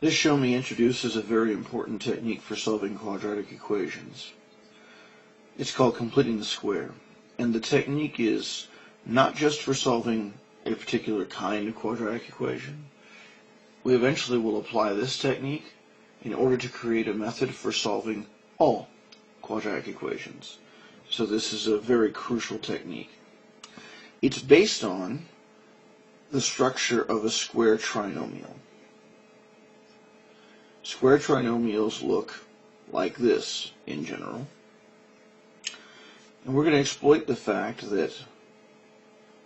This ShowMe introduces a very important technique for solving quadratic equations. It's called completing the square, and the technique is not just for solving a particular kind of quadratic equation. We eventually will apply this technique in order to create a method for solving all quadratic equations. So this is a very crucial technique. It's based on the structure of a square trinomial. Square trinomials look like this in general. And we're going to exploit the fact that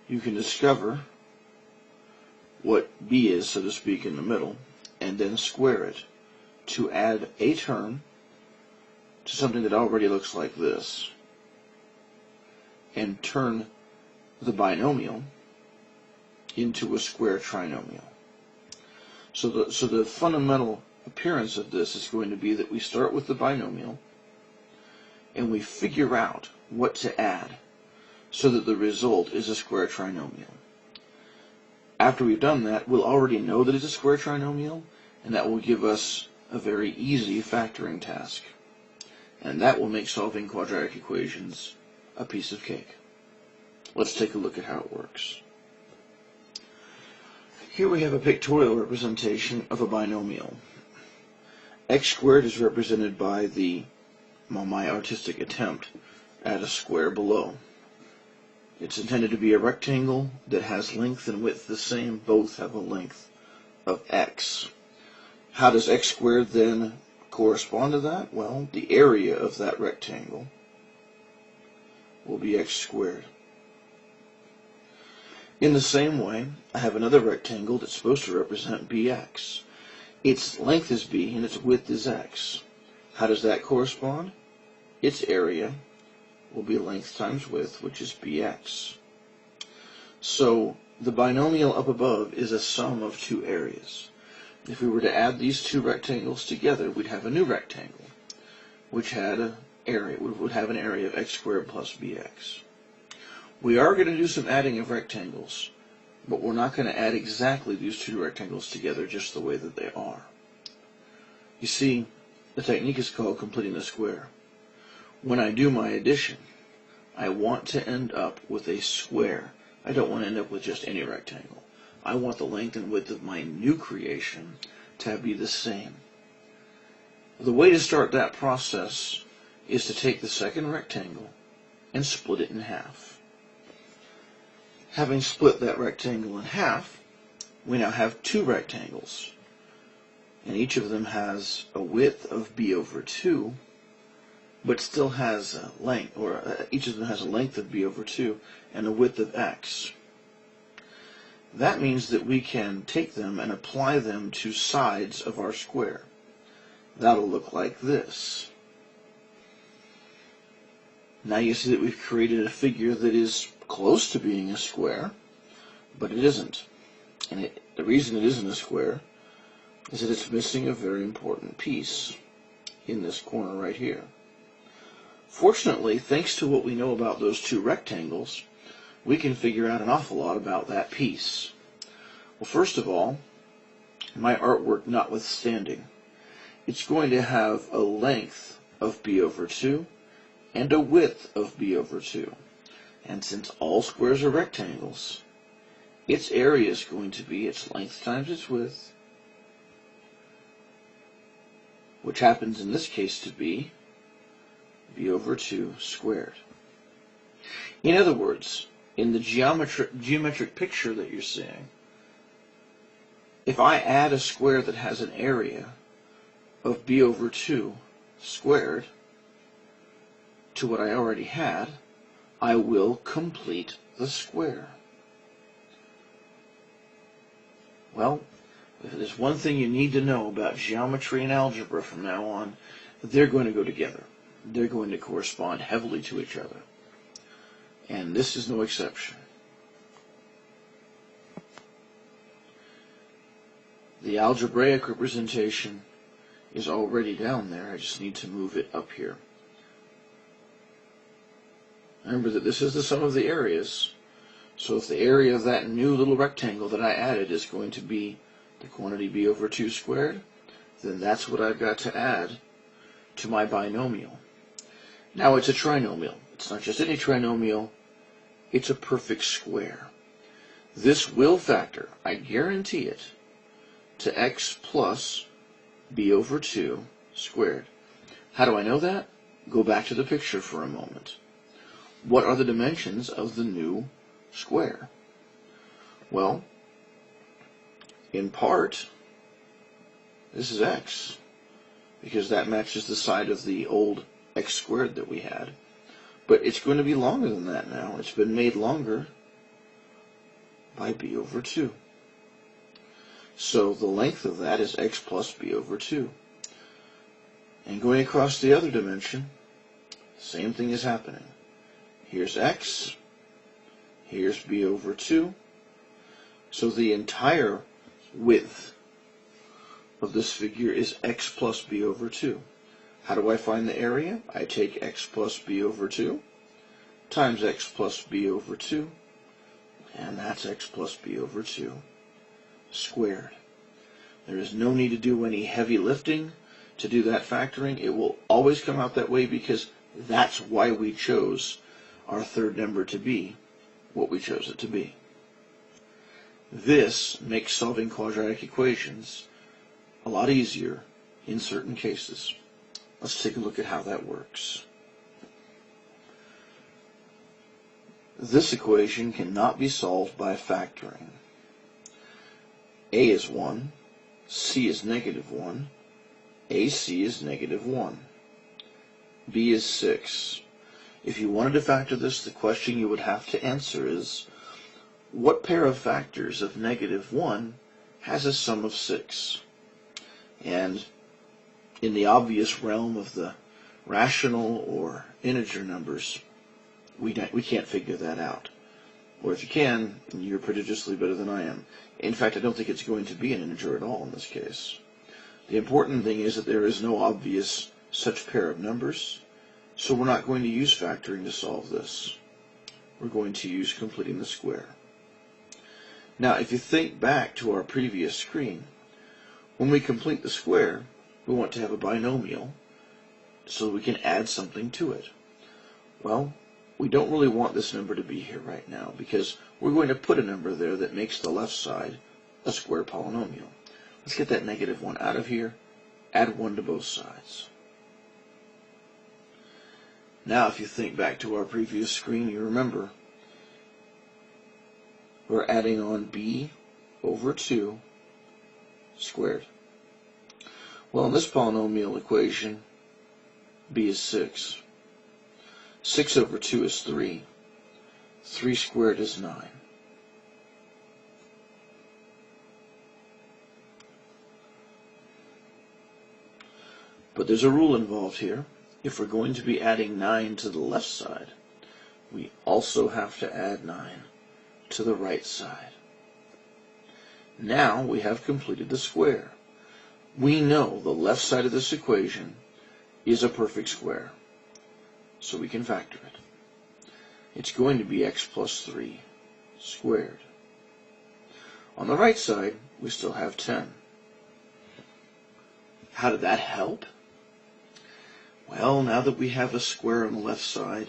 you can discover what b is, so to speak, in the middle, and then square it to add a term to something that already looks like this, and turn the binomial into a square trinomial. So the fundamental appearance of this is going to be that we start with the binomial and we figure out what to add so that the result is a square trinomial. After we've done that, we'll already know that it's a square trinomial, and that will give us a very easy factoring task. And that will make solving quadratic equations a piece of cake. Let's take a look at how it works. Here we have a pictorial representation of a binomial. X squared is represented by my artistic attempt at a square below. It's intended to be a rectangle that has length and width the same. Both have a length of x. How does x squared then correspond to that? Well, the area of that rectangle will be x squared. In the same way, I have another rectangle that's supposed to represent bx. Its length is b and its width is x. How does that correspond? Its area will be length times width, which is bx. So the binomial up above is a sum of two areas. If we were to add these two rectangles together, we'd have a new rectangle, which had an area, would have an area of x squared plus bx. We are going to do some adding of rectangles, but we're not going to add exactly these two rectangles together just the way that they are. You see, the technique is called completing the square. When I do my addition, I want to end up with a square. I don't want to end up with just any rectangle. I want the length and width of my new creation to be the same. The way to start that process is to take the second rectangle and split it in half. Having split that rectangle in half, we now have two rectangles, and each of them has a width of b over 2, but still has a length, each of them has a length of b over 2 and a width of x. That means that we can take them and apply them to sides of our square. That'll look like this. Now you see that we've created a figure that is close to being a square, but it isn't. And the reason it isn't a square is that it's missing a very important piece in this corner right here. Fortunately, thanks to what we know about those two rectangles, we can figure out an awful lot about that piece. Well, first of all, my artwork notwithstanding, it's going to have a length of b over 2 and a width of b over 2. And since all squares are rectangles, its area is going to be its length times its width, which happens in this case to be b over 2 squared. In other words, in the geometric picture that you're seeing, if I add a square that has an area of b over 2 squared to what I already had, I will complete the square. Well, if there's one thing you need to know about geometry and algebra from now on, they're going to go together. They're going to correspond heavily to each other. And this is no exception. The algebraic representation is already down there. I just need to move it up here. Remember that this is the sum of the areas. So if the area of that new little rectangle that I added is going to be the quantity b over 2 squared, then that's what I've got to add to my binomial. Now it's a trinomial. It's not just any trinomial, it's a perfect square. This will factor, I guarantee it, to x plus b over 2 squared. How do I know that? Go back to the picture for a moment. What are the dimensions of the new square? Well, in part, this is x, because that matches the side of the old x squared that we had. But it's going to be longer than that now. It's been made longer by b over 2. So the length of that is x plus b over 2. And going across the other dimension, same thing is happening. Here's x, here's b over 2. So the entire width of this figure is x plus b over 2. How do I find the area? I take x plus b over 2 times x plus b over 2, and that's x plus b over 2 squared. There is no need to do any heavy lifting to do that factoring. It will always come out that way because that's why we chose our third number to be what we chose it to be. This makes solving quadratic equations a lot easier in certain cases. Let's take a look at how that works. This equation cannot be solved by factoring. A is 1, C is negative 1, AC is negative 1, B is 6. If you wanted to factor this, the question you would have to answer is, what pair of factors of negative 1 has a sum of 6? And in the obvious realm of the rational or integer numbers, we can't figure that out. Or if you can, you're prodigiously better than I am. In fact, I don't think it's going to be an integer at all in this case. The important thing is that there is no obvious such pair of numbers, so we're not going to use factoring to solve this. We're going to use completing the square. Now, if you think back to our previous screen, when we complete the square, we want to have a binomial so we can add something to it. Well, we don't really want this number to be here right now because we're going to put a number there that makes the left side a square polynomial. Let's get that negative 1 out of here, add 1 to both sides. Now, if you think back to our previous screen, you remember we're adding on b over 2 squared. Well, in this polynomial equation, b is 6. 6 over 2 is 3. 3 squared is 9. But there's a rule involved here. If we're going to be adding 9 to the left side, we also have to add 9 to the right side. Now we have completed the square. We know the left side of this equation is a perfect square, so we can factor it. It's going to be x plus 3 squared. On the right side, we still have 10. How did that help? Well, now that we have a square on the left side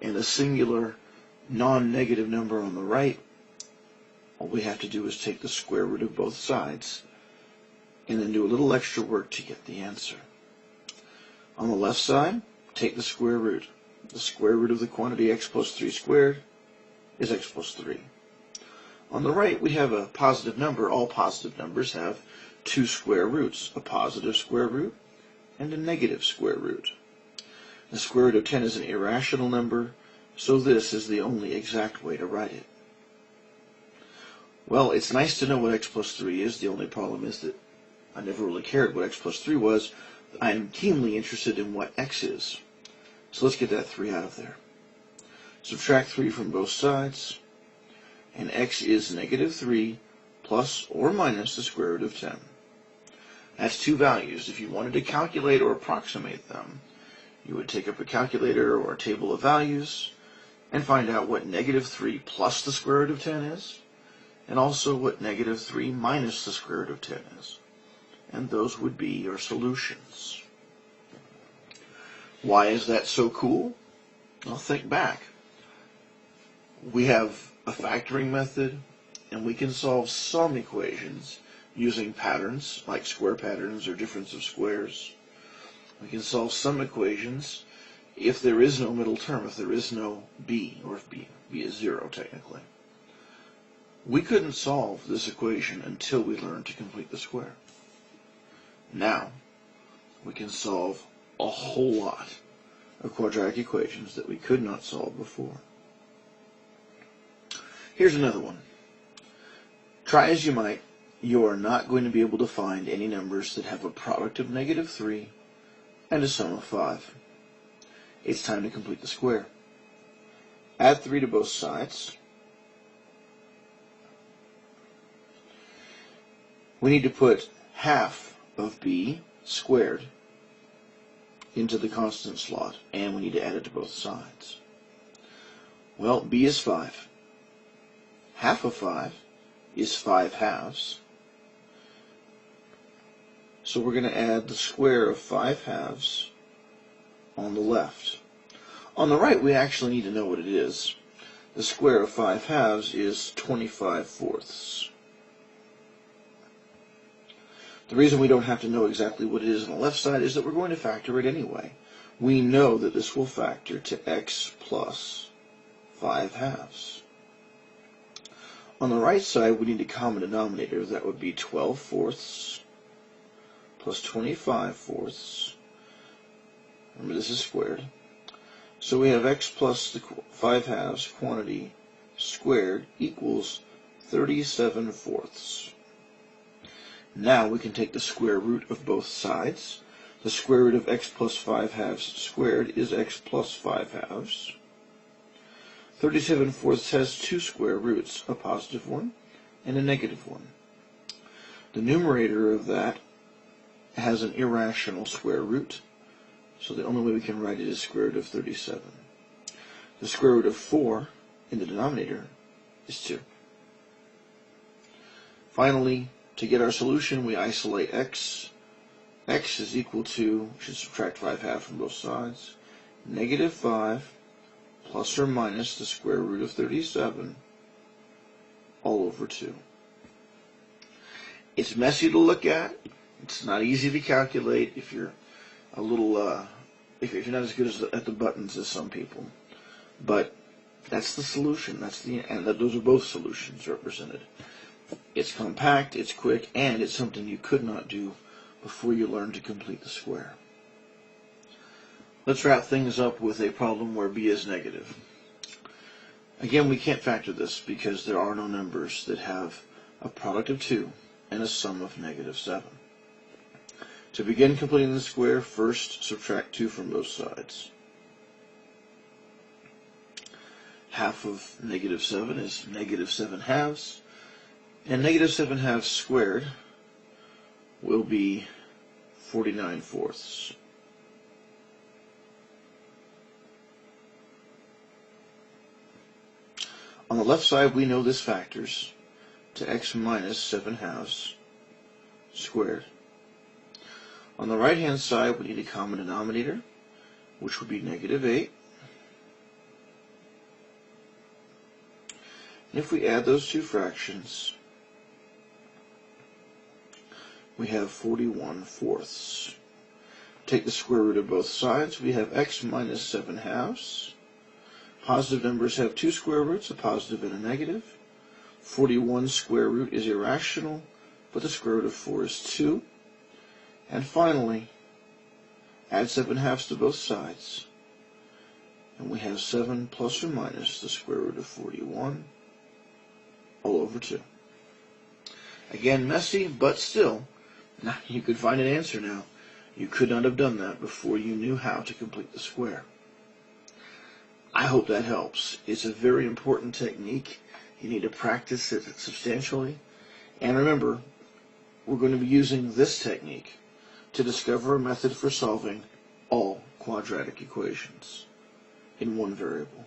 and a singular non-negative number on the right, all we have to do is take the square root of both sides and then do a little extra work to get the answer. On the left side, take the square root. The square root of the quantity x plus 3 squared is x plus 3. On the right, we have a positive number. All positive numbers have two square roots, a positive square root and a negative square root. The square root of 10 is an irrational number, so this is the only exact way to write it. Well, it's nice to know what x plus 3 is. The only problem is that I never really cared what x plus 3 was. I'm keenly interested in what x is. So let's get that 3 out of there. Subtract 3 from both sides, and x is negative 3 plus or minus the square root of 10. That's two values. If you wanted to calculate or approximate them, you would take up a calculator or a table of values and find out what negative 3 plus the square root of 10 is, and also what negative 3 minus the square root of 10 is. and those would be your solutions. Why is that so cool? Well, think back. We have a factoring method, and we can solve some equations using patterns, like square patterns or difference of squares. We can solve some equations if there is no middle term, if there is no b, or if b is 0 technically. We couldn't solve this equation until we learned to complete the square. Now, we can solve a whole lot of quadratic equations that we could not solve before. Here's another one. Try as you might, you are not going to be able to find any numbers that have a product of -3 and a sum of 5. It's time to complete the square. Add 3 to both sides. We need to put half of b squared into the constant slot, and we need to add it to both sides. Well, b is 5. Half of 5 is 5 halves. So we're going to add the square of 5 halves on the left. On the right, we actually need to know what it is. The square of 5 halves is 25 fourths. The reason we don't have to know exactly what it is on the left side is that we're going to factor it anyway. We know that this will factor to x plus 5 halves. On the right side, we need a common denominator. That would be 12 fourths plus 25 fourths. Remember, this is squared. So we have x plus the 5 halves quantity squared equals 37 fourths. Now we can take the square root of both sides. The square root of x plus 5 halves squared is x plus 5 halves. 37 fourths has two square roots, a positive one and a negative one. The numerator of that has an irrational square root, so the only way we can write it is square root of 37. The square root of 4 in the denominator is 2. Finally, to get our solution, we isolate x. X is equal to, we should subtract 5 halves from both sides, -5 plus or minus the square root of 37 all over 2. It's messy to look at. It's not easy to calculate if you're a little, if you're not as good at the buttons as some people. But that's the solution. And those are both solutions represented. It's compact, it's quick, and it's something you could not do before you learned to complete the square. Let's wrap things up with a problem where b is negative. Again, we can't factor this because there are no numbers that have a product of 2 and a sum of -7. To begin completing the square, first subtract 2 from both sides. Half of -7 is -7 halves. And -7 halves squared will be 49 fourths. On the left side, we know this factors to x minus 7 halves squared. On the right-hand side, we need a common denominator, which would be -8. And if we add those two fractions, we have 41 fourths. Take the square root of both sides. We have x minus 7 halves. Positive numbers have two square roots, a positive and a negative. 41 square root is irrational, but the square root of 4 is 2. And finally, add 7 halves to both sides. And we have 7 plus or minus the square root of 41 all over 2. Again, messy, but still, you could find an answer now. You could not have done that before you knew how to complete the square. I hope that helps. It's a very important technique. You need to practice it substantially. And remember, we're going to be using this technique to discover a method for solving all quadratic equations in one variable.